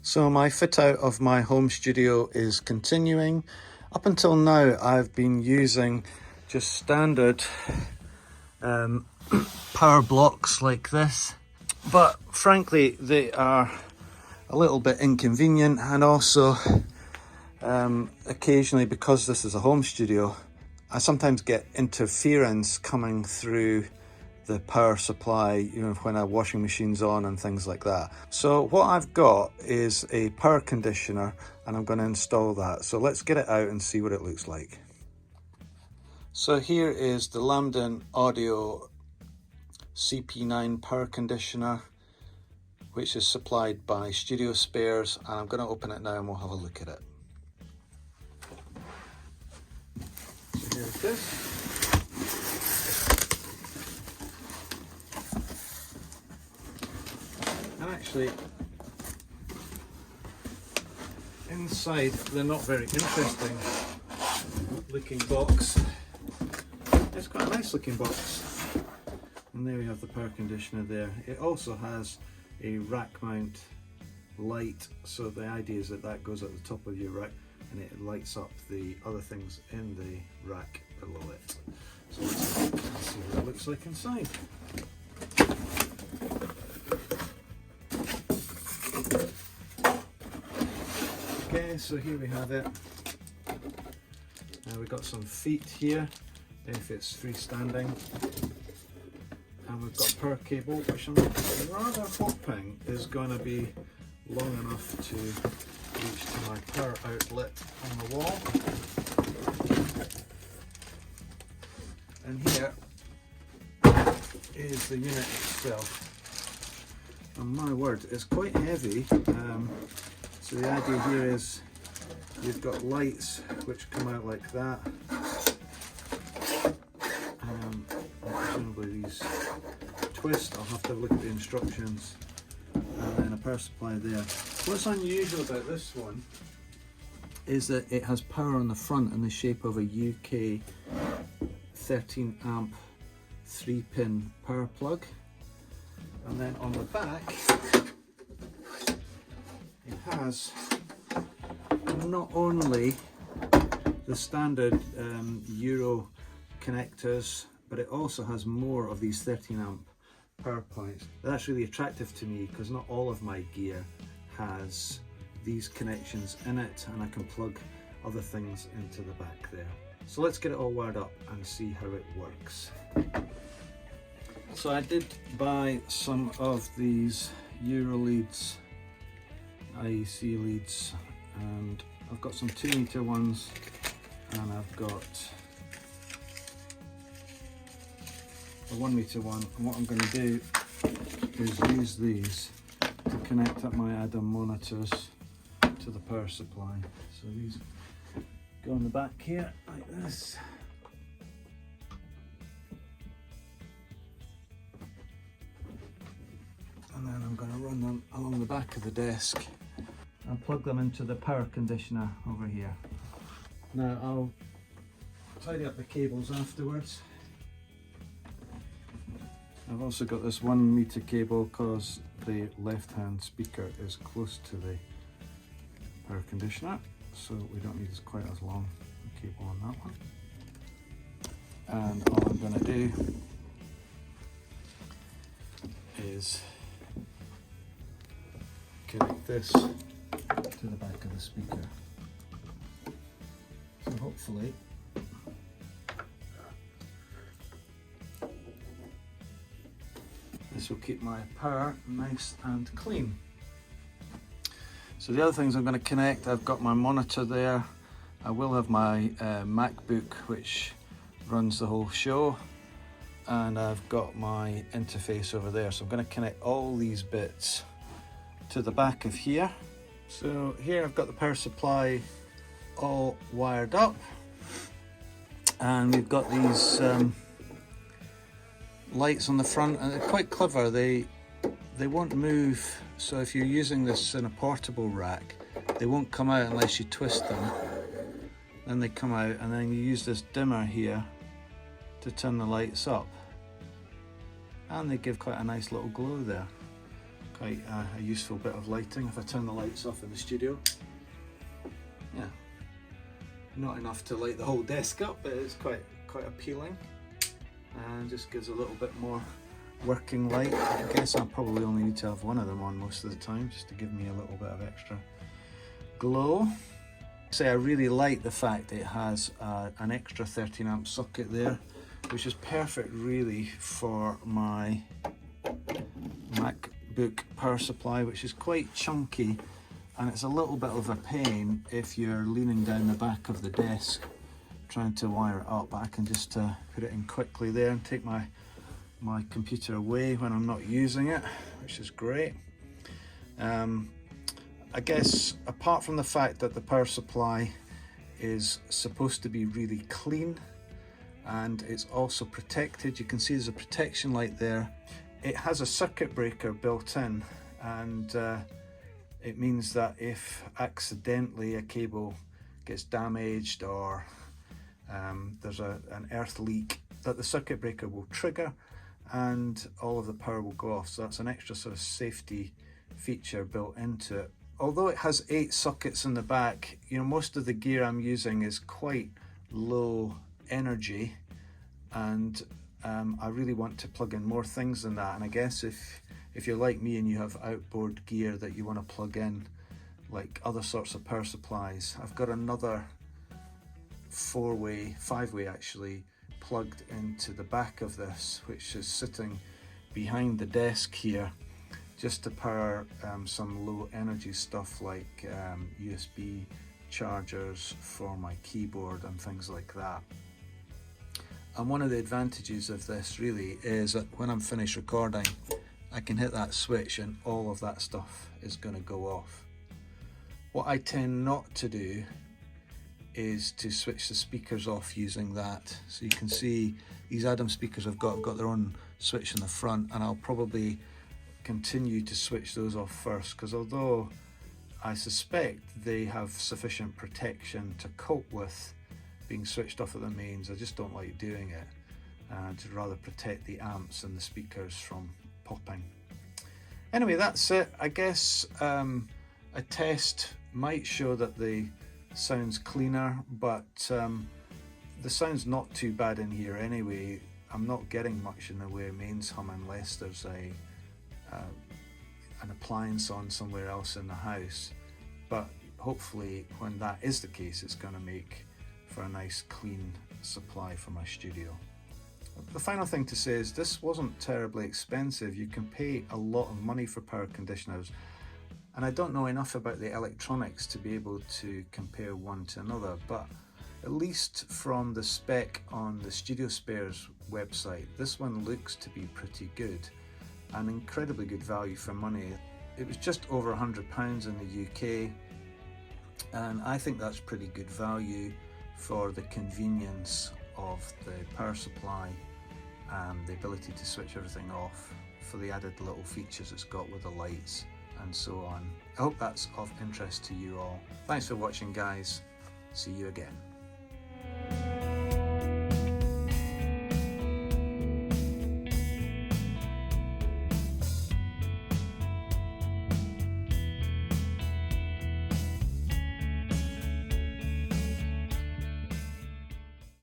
So my fit out of my home studio is continuing. Up until now I've been using just standard power blocks like this, but frankly they are a little bit inconvenient, and also occasionally, because this is a home studio, I sometimes get interference coming through the power supply, you know, when our washing machine's on and things like that. So what I've got is a power conditioner, and I'm going to install that. So let's get it out and see what it looks like. So here is the Lamden Audio CP9 power conditioner, which is supplied by Studio Spares, and I'm going to open it now and we'll have a look at it. So here it is. And actually, inside the not very interesting looking box, it's quite a nice looking box. And there we have the power conditioner there. It also has a rack mount light, so the idea is that that goes at the top of your rack and it lights up the other things in the rack below it. So let's see what it looks like inside. Okay, so here we have it. Now we've got some feet here if it's freestanding, and we've got a power cable, which I'm rather hoping is going to be long enough to reach to my power outlet on the wall. And here is the unit itself. And my word, it's quite heavy. So the idea here is you've got lights which come out like that. Presumably these twist. I'll have to look at the instructions. And then a power supply there. What's unusual about this one is that it has power on the front in the shape of a UK 13 amp 3-pin power plug. And then on the back it has not only the standard Euro connectors, but it also has more of these 13 amp power points. That's really attractive to me because not all of my gear has these connections in it, and I can plug other things into the back there. So let's get it all wired up and see how it works. So I did buy some of these Euro leads, IEC leads, and I've got some 2 meter ones, and I've got a 1 meter one. And what I'm going to do is use these to connect up my add-on monitors to the power supply. So these go on the back here like this. And then I'm going to run them along the back of the desk and plug them into the power conditioner over here. Now I'll tidy up the cables afterwards. I've also got this 1 meter cable because the left hand speaker is close to the power conditioner, so we don't need quite as long a cable on that one. And all I'm going to do is connect this to the back of the speaker. So hopefully this will keep my power nice and clean. So the other things I'm going to connect, I've got my monitor there. I will have my MacBook which runs the whole show, and I've got my interface over there. So I'm going to connect all these bits to the back of here. So here I've got the power supply all wired up, and we've got these lights on the front, and they're quite clever. They won't move, so if you're using this in a portable rack, they won't come out unless you twist them. Then they come out, and then you use this dimmer here to turn the lights up, and they give quite a nice little glow there. quite a useful bit of lighting. If I turn the lights off in the studio, yeah, not enough to light the whole desk up, but it's quite appealing and just gives a little bit more working light. I guess I'll probably only need to have one of them on most of the time just to give me a little bit of extra glow. I really like the fact that it has an extra 13 amp socket there, which is perfect really for my MacBook power supply, which is quite chunky, and it's a little bit of a pain if you're leaning down the back of the desk trying to wire it up. But I can just put it in quickly there and take my computer away when I'm not using it, which is great. I guess apart from the fact that the power supply is supposed to be really clean and it's also protected, you can see there's a protection light there. It has a circuit breaker built in, and it means that if accidentally a cable gets damaged or there's an earth leak, that the circuit breaker will trigger and all of the power will go off. So that's an extra sort of safety feature built into it. Although it has 8 sockets in the back, you know, most of the gear I'm using is quite low energy, and I really want to plug in more things than that. And I guess if you're like me and you have outboard gear that you want to plug in, like other sorts of power supplies, I've got another 5-way actually, plugged into the back of this, which is sitting behind the desk here, just to power some low energy stuff like USB chargers for my keyboard and things like that. And one of the advantages of this really is that when I'm finished recording, I can hit that switch and all of that stuff is going to go off. What I tend not to do is to switch the speakers off using that. So you can see these Adam speakers have got their own switch in the front, and I'll probably continue to switch those off first, because although I suspect they have sufficient protection to cope with being switched off at the mains, I just don't like doing it. I'd rather protect the amps and the speakers from popping. Anyway, that's it. I guess a test might show that the sound's cleaner, but the sound's not too bad in here anyway. I'm not getting much in the way of mains hum unless there's an appliance on somewhere else in the house, but hopefully when that is the case, it's going to make for a nice clean supply for my studio. The final thing to say is this wasn't terribly expensive. You can pay a lot of money for power conditioners, and I don't know enough about the electronics to be able to compare one to another, but at least from the spec on the Studio Spares website, this one looks to be pretty good. An incredibly good value for money. It was just over £100 in the UK, and I think that's pretty good value for the convenience of the power supply and the ability to switch everything off, for the added little features it's got with the lights and so on. I hope that's of interest to you all. Thanks for watching, guys. See you again.